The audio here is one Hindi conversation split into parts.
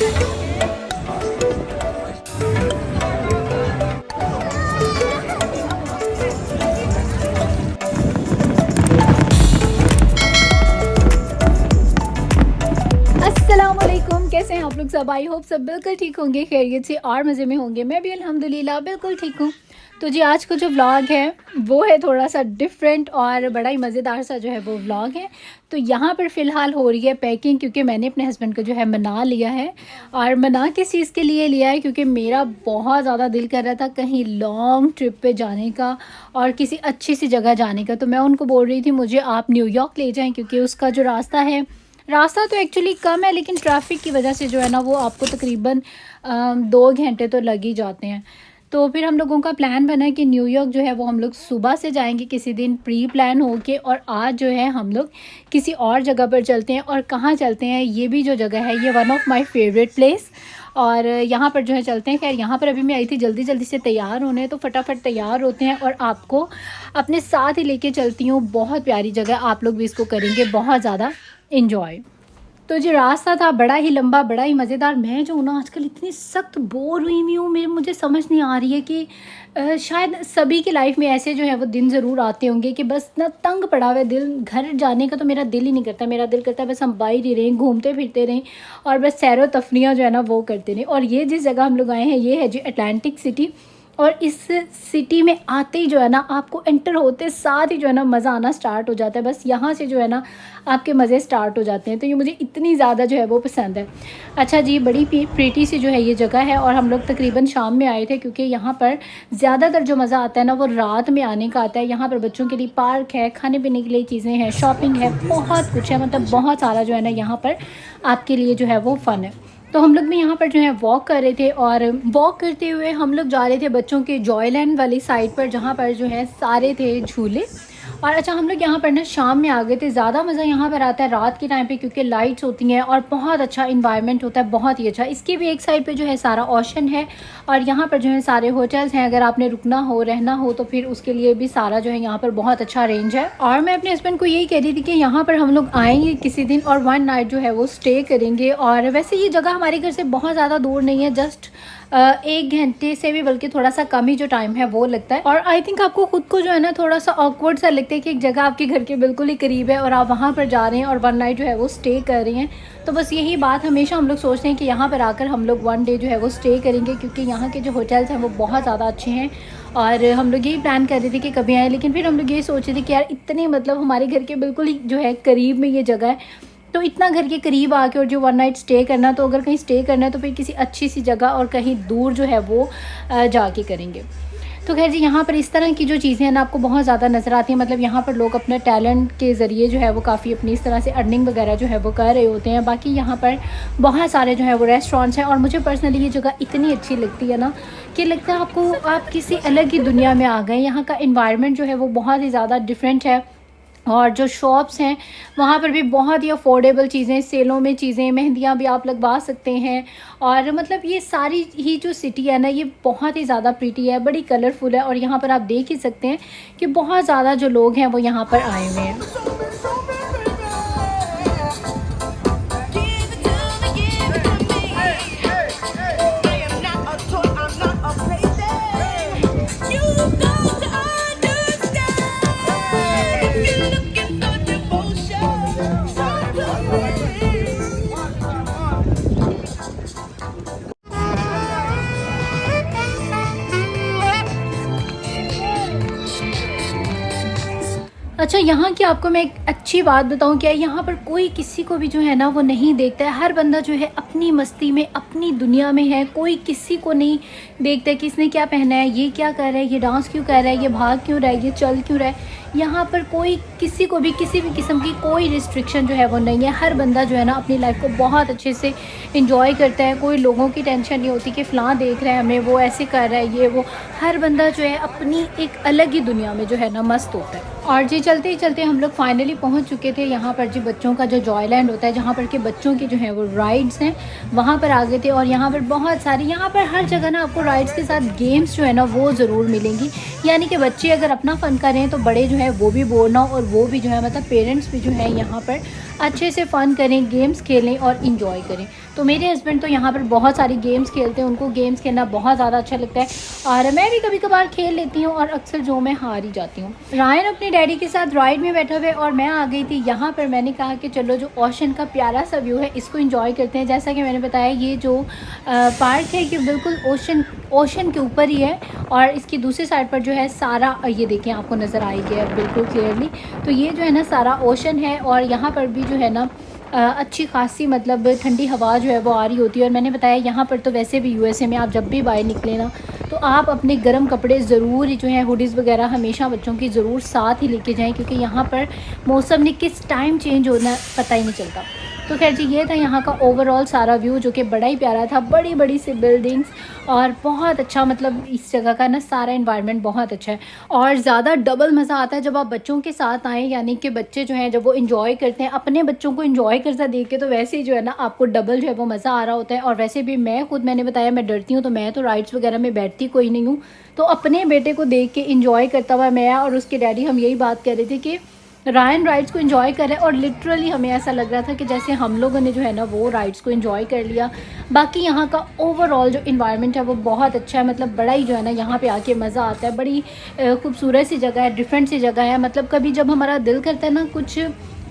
अस्सलामुअलैकुम, कैसे हैं आप लोग सब। आई होप सब बिल्कुल ठीक होंगे, खैरियत से और मज़े में होंगे। मैं भी अल्हम्दुलिल्लाह बिल्कुल ठीक हूँ। तो जी आज का जो व्लॉग है वो है थोड़ा सा डिफरेंट और बड़ा ही मज़ेदार सा जो है वो व्लॉग है। तो यहाँ पर फ़िलहाल हो रही है पैकिंग, क्योंकि मैंने अपने हस्बैंड को जो है मना लिया है। और मना किस चीज़ के लिए लिया है, क्योंकि मेरा बहुत ज़्यादा दिल कर रहा था कहीं लॉन्ग ट्रिप पे जाने का और किसी अच्छी सी जगह जाने का। तो मैं उनको बोल रही थी मुझे आप न्यूयॉर्क ले जाएँ, क्योंकि उसका जो रास्ता तो एक्चुअली कम है, लेकिन ट्रैफिक की वजह से जो है ना वो आपको तकरीबन 2 घंटे तो लग ही जाते हैं। तो फिर हम लोगों का प्लान बना कि न्यूयॉर्क जो है वो हम लोग सुबह से जाएंगे किसी दिन प्री प्लान होके, और आज जो है हम लोग किसी और जगह पर चलते हैं। और कहाँ चलते हैं, ये भी जो जगह है ये one of my favourite place, और यहाँ पर जो है चलते हैं। खैर यहाँ पर अभी मैं आई थी जल्दी जल्दी से तैयार होने, तो फटाफट तैयार होते हैं और आपको अपने साथ ही लेके चलती हूँ। बहुत प्यारी जगह, आप लोग भी इसको करेंगे बहुत ज़्यादा इंजॉय। तो जो रास्ता था बड़ा ही लंबा, बड़ा ही मज़ेदार। मैं जो हूँ ना आजकल इतनी सख्त बोर हुई हूँ, मुझे समझ नहीं आ रही है कि शायद सभी की लाइफ में ऐसे जो है वो दिन ज़रूर आते होंगे कि बस ना तंग पड़ा हुआ है दिल। घर जाने का तो मेरा दिल ही नहीं करता, मेरा दिल करता है बस हम बाहर ही रहें, घूमते फिरते रहें और बस सैर व तफरियाँ जो है ना वो करते रहें। और ये जिस जगह हम लोग आए हैं ये है जी अटलांटिक सिटी। और इस सिटी में आते ही जो है ना आपको एंटर होते साथ ही जो है ना मज़ा आना स्टार्ट हो जाता है। बस यहाँ से जो है ना आपके मज़े स्टार्ट हो जाते हैं। तो ये मुझे इतनी ज़्यादा जो है वो पसंद है। अच्छा जी, बड़ी प्रीटी सी जो है ये जगह है, और हम लोग तकरीबन शाम में आए थे, क्योंकि यहाँ पर ज़्यादातर जो मज़ा आता है ना वो रात में आने का आता है। यहाँ पर बच्चों के लिए पार्क है, खाने पीने के लिए चीज़ें हैं, शॉपिंग है, बहुत कुछ है। मतलब बहुत सारा जो है ना यहाँ पर आपके लिए जो है वो फ़न है। तो हम लोग भी यहाँ पर जो है वॉक कर रहे थे, और वॉक करते हुए हम लोग जा रहे थे बच्चों के जॉयलैंड वाली साइड पर, जहाँ पर जो है सारे थे झूले। और अच्छा हम लोग यहाँ पर ना शाम में आ गए थे। ज़्यादा मज़ा यहाँ पर आता है रात के टाइम पे, क्योंकि लाइट्स होती हैं और बहुत अच्छा इन्वायरमेंट होता है, बहुत ही अच्छा। इसकी भी एक साइड पे जो है सारा ओशन है, और यहाँ पर जो है सारे होटल्स हैं। अगर आपने रुकना हो, रहना हो, तो फिर उसके लिए भी सारा जो है यहाँ पर बहुत अच्छा रेंज है। और मैं अपने हस्बैंड को यही कह रही थी कि यहाँ पर हम लोग आएंगे किसी दिन और 1 नाइट जो है वो स्टे करेंगे। और वैसे ये जगह हमारे घर से बहुत ज़्यादा दूर नहीं है, जस्ट 1 घंटे से भी बल्कि थोड़ा सा कम ही जो टाइम है वो लगता है। और आई थिंक आपको खुद को जो है ना थोड़ा सा ऑकवर्ड सा लगता है कि एक जगह आपके घर के बिल्कुल ही करीब है और आप वहाँ पर जा रहे हैं और 1 नाइट जो है वो स्टे कर रहे हैं। तो बस यही बात हमेशा हम लोग सोचते हैं कि यहाँ पर आकर हम लोग 1 डे जो है वो स्टे करेंगे, क्योंकि यहाँ के जो होटल्स हैं वो बहुत ज़्यादा अच्छे हैं। और हम लोग यही प्लान कर रहे थे कि कभी आए, लेकिन फिर हम लोग ये सोच रहे थे कि यार इतने मतलब हमारे घर के बिल्कुल ही जो है करीब में ये जगह है, तो इतना घर के करीब आके और जो 1 नाइट स्टे करना, तो अगर कहीं स्टे करना है तो फिर किसी अच्छी सी जगह और कहीं दूर जो है वो जाके करेंगे। तो खैर जी यहाँ पर इस तरह की जो चीज़ें हैं ना आपको बहुत ज़्यादा नज़र आती हैं। मतलब यहाँ पर लोग अपने टैलेंट के ज़रिए जो है वो काफ़ी अपनी इस तरह से अर्निंग वगैरह जो है वो कर रहे होते हैं। बाकी यहाँ पर बहुत सारे जो है वो रेस्टोरेंट्स हैं, और मुझे पर्सनली ये जगह इतनी अच्छी लगती है ना कि लगता है आपको आप किसी अलग ही दुनिया में आ गए। यहाँ का इन्वायरमेंट जो है वो बहुत ही ज़्यादा डिफरेंट है, और जो शॉप्स हैं वहाँ पर भी बहुत ही अफोर्डेबल चीज़ें, सेलों में चीज़ें, मेहंदियाँ भी आप लगवा सकते हैं। और मतलब ये सारी ही जो सिटी है ना ये बहुत ही ज़्यादा प्रीटी है, बड़ी कलरफुल है। और यहाँ पर आप देख ही सकते हैं कि बहुत ज़्यादा जो लोग हैं वो यहाँ पर आए हुए हैं। अच्छा यहाँ की आपको मैं एक अच्छी बात बताऊँ क्या, यहाँ पर कोई किसी को भी जो है ना वो नहीं देखता है। हर बंदा जो है अपनी मस्ती में, अपनी दुनिया में है। कोई किसी को नहीं देखता है कि इसने क्या पहना है, ये क्या कर रहा है, ये डांस क्यों कर रहा है, ये भाग क्यों रहा है, ये चल क्यों रहा है। यहाँ पर कोई किसी को भी किसी भी किस्म की कोई रिस्ट्रिक्शन जो है वो नहीं है। हर बंदा जो है ना अपनी लाइफ को बहुत अच्छे से इंजॉय करता है। कोई लोगों की टेंशन नहीं होती कि फ़लाँ देख रहा है हमें, वो ऐसे कर रहा है, ये वो। हर बंदा जो है अपनी एक अलग ही दुनिया में जो है ना मस्त होता है। और जी चलते ही चलते हम लोग फाइनली पहुंच चुके थे यहाँ पर जी बच्चों का जो जॉयलैंड होता है, जहाँ पर के बच्चों की जो है वो राइड्स हैं, वहाँ पर आ गए थे। और यहाँ पर बहुत सारी, यहाँ पर हर जगह ना आपको राइड्स के साथ गेम्स जो है ना वो ज़रूर मिलेंगी। यानी कि बच्चे अगर अपना फ़न करें तो बड़े जो है वो भी बोर ना हो, और वो भी जो है मतलब पेरेंट्स भी जो है यहाँ पर अच्छे से फ़न करें, गेम्स खेलें और इन्जॉय करें। तो मेरे हस्बैंड तो यहाँ पर बहुत सारी गेम्स खेलते हैं, उनको गेम्स खेलना बहुत ज़्यादा अच्छा लगता है और मैं भी कभी कभार खेल लेती हूँ और अक्सर जो मैं हार ही जाती हूँ। रायन अपने डैडी के साथ राइड में बैठा हुआ है और मैं आ गई थी यहाँ पर। मैंने कहा कि चलो जो ओशन का प्यारा सा व्यू है इसको एंजॉय करते हैं। जैसा कि मैंने बताया ये जो पार्क है कि बिल्कुल ओशन के ऊपर ही है और इसकी दूसरी साइड पर जो है सारा, ये देखिए आपको नज़र आएगी अब बिल्कुल क्लियरली, तो ये जो है ना सारा ओशन है और यहाँ पर भी जो है ना अच्छी खासी मतलब ठंडी हवा जो है वो आ रही होती है। और मैंने बताया यहाँ पर तो वैसे भी यूएसए में आप जब भी बाहर निकले ना तो आप अपने गर्म कपड़े ज़रूर ही जो है हुडीज़ वगैरह हमेशा बच्चों की ज़रूर साथ ही लेके जाएं, क्योंकि यहाँ पर मौसम ने किस टाइम चेंज होना पता ही नहीं चलता। तो खैर जी ये था यहाँ का ओवरऑल सारा व्यू जो कि बड़ा ही प्यारा था, बड़ी बड़ी सी बिल्डिंग्स और बहुत अच्छा, मतलब इस जगह का ना सारा इन्वायरमेंट बहुत अच्छा है। और ज़्यादा डबल मज़ा आता है जब आप बच्चों के साथ आएँ, यानी कि बच्चे जो हैं जब वो इन्जॉय करते हैं, अपने बच्चों को इन्जॉय करता देख के तो वैसे ही जो है ना आपको डबल जो है वो मज़ा आ रहा होता है। और वैसे भी मैं खुद, मैंने बताया मैं डरती हूँ तो मैं तो राइड्स वगैरह में बैठती कोई नहीं हूँ, तो अपने बेटे को देख के इन्जॉय करता हुआ मैं और उसके डैडी हम यही बात कर रहे थे कि रायन राइड्स को एंजॉय कर रहे हैं और लिटरली हमें ऐसा लग रहा था कि जैसे हम लोगों ने जो है ना वो राइड्स को एंजॉय कर लिया। बाकी यहाँ का ओवरऑल जो इन्वायरमेंट है वो बहुत अच्छा है, मतलब बड़ा ही जो है ना यहाँ पे आके मज़ा आता है। बड़ी खूबसूरत सी जगह है, डिफरेंट सी जगह है, मतलब कभी जब हमारा दिल करता है ना कुछ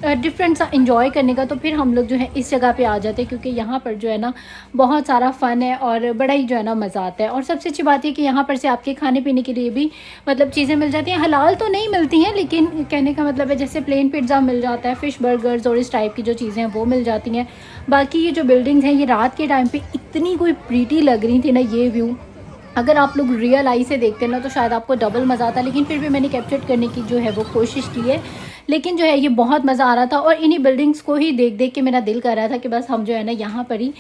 डिफरेंट सा इंजॉय करने का तो फिर हम लोग जो है इस जगह पे आ जाते हैं, क्योंकि यहाँ पर जो है ना बहुत सारा फ़न है और बड़ा ही जो है ना मज़ा आता है। और सबसे अच्छी बात है कि यहाँ पर से आपके खाने पीने के लिए भी मतलब चीज़ें मिल जाती हैं। हलाल तो नहीं मिलती हैं, लेकिन कहने का मतलब है जैसे प्लेन पिज़्ज़ा मिल जाता है, फ़िश बर्गर्स और इस टाइप की जो चीज़ें हैं वो मिल जाती हैं। बाकी ये जो बिल्डिंग्स हैं ये रात के टाइम पर इतनी कोई प्रीटी लग रही थी ना, ये व्यू अगर आप लोग रियल आई से देखते हैं ना तो शायद आपको डबल मज़ा आता, लेकिन फिर भी मैंने कैप्चर करने की जो है वो कोशिश की है। लेकिन जो है ये बहुत मज़ा आ रहा था और इन्हीं बिल्डिंग्स को ही देख देख के मेरा दिल कर रहा था कि बस हम जो है ना यहाँ पर ही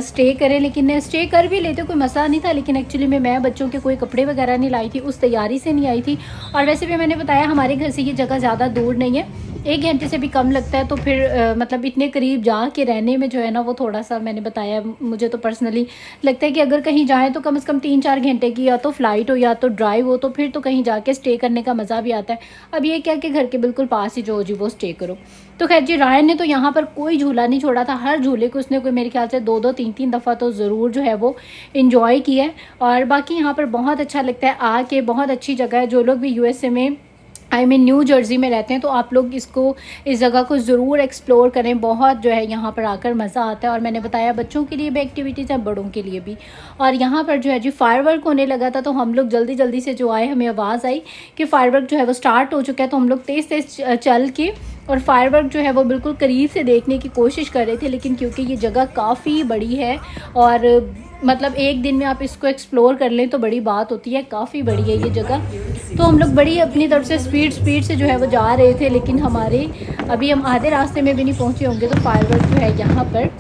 स्टे करें। लेकिन स्टे कर भी लेते कोई मसला नहीं था, लेकिन एक्चुअली में मैं बच्चों के कोई कपड़े वगैरह नहीं लाई थी, उस तैयारी से नहीं आई थी। और वैसे भी मैंने बताया हमारे घर से ये जगह ज़्यादा दूर नहीं है, 1 घंटे से भी कम लगता है, तो फिर मतलब इतने करीब जा के रहने में जो है ना वो थोड़ा सा, मैंने बताया मुझे तो पर्सनली लगता है कि अगर कहीं जाएँ तो कम से कम 3-4 घंटे की या तो फ़्लाइट हो या तो ड्राइव हो, तो फिर तो कहीं जाके स्टे करने का मज़ा भी आता है। अब ये क्या कि घर के बिल्कुल पास ही जो हो जी वो स्टे करो। तो खैर जी रायन ने तो यहाँ पर कोई झूला नहीं छोड़ा था, हर झूले को उसने कोई मेरे ख्याल से 2-2 3-3 दफ़ा तो ज़रूर जो है वो इन्जॉय किया है। और बाकी यहाँ पर बहुत अच्छा लगता है आके, बहुत अच्छी जगह है। जो लोग भी यूएसए में न्यू जर्सी में रहते हैं तो आप लोग इस जगह को ज़रूर एक्सप्लोर करें, बहुत जो है यहाँ पर आकर मज़ा आता है। और मैंने बताया बच्चों के लिए भी एक्टिविटीज़ हैं, बड़ों के लिए भी। और यहाँ पर जो है जी फायरवर्क होने लगा था, तो हम लोग जल्दी जल्दी से जो आए, हमें आवाज़ आई कि फायरवर्क जो है वो स्टार्ट हो चुका है, तो हम लोग तेज़ तेज़ चल के और फायरवर्क जो है वो बिल्कुल करीब से देखने की कोशिश कर रहे थे। लेकिन क्योंकि ये जगह काफ़ी बड़ी है और मतलब एक दिन में आप इसको एक्सप्लोर कर लें तो बड़ी बात होती है, काफ़ी बड़ी है ये जगह, तो हम लोग बड़ी अपनी तरफ से स्पीड से जो है वो जा रहे थे। लेकिन हमारे अभी हम आधे रास्ते में भी नहीं पहुंचे होंगे तो फायरवर्क जो है यहाँ पर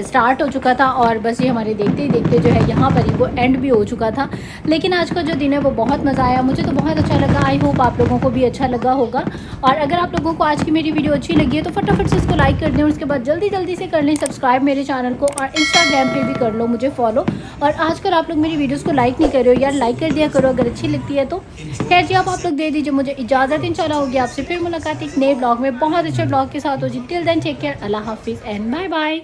स्टार्ट हो चुका था और बस ये हमारे देखते ही देखते जो है यहाँ पर ही वो एंड भी हो चुका था। लेकिन आज का जो दिन है वो बहुत मज़ा आया, मुझे तो बहुत अच्छा लगा। आई होप आप लोगों को भी अच्छा लगा होगा। और अगर आप लोगों को आज की मेरी वीडियो अच्छी लगी है तो फटाफट से इसको लाइक कर दें और उसके बाद जल्दी जल्दी से कर लें सब्सक्राइब मेरे चैनल को, और इंस्टाग्राम पर भी कर लो मुझे फॉलो। और आजकल आप लोग मेरी वीडियोज़ को लाइक नहीं कर रहे हो यार, लाइक कर दिया करो अगर अच्छी लगती है तो। खैर जी आप लोग दे दीजिए मुझे इजाज़त, इंशाल्लाह होगी आपसे फिर मुलाकात एक नए ब्लॉग में, बहुत अच्छे ब्लॉग के साथ हो जी। टिल देन टेक केयर, अल्लाह हाफिज़ एंड बाय बाय।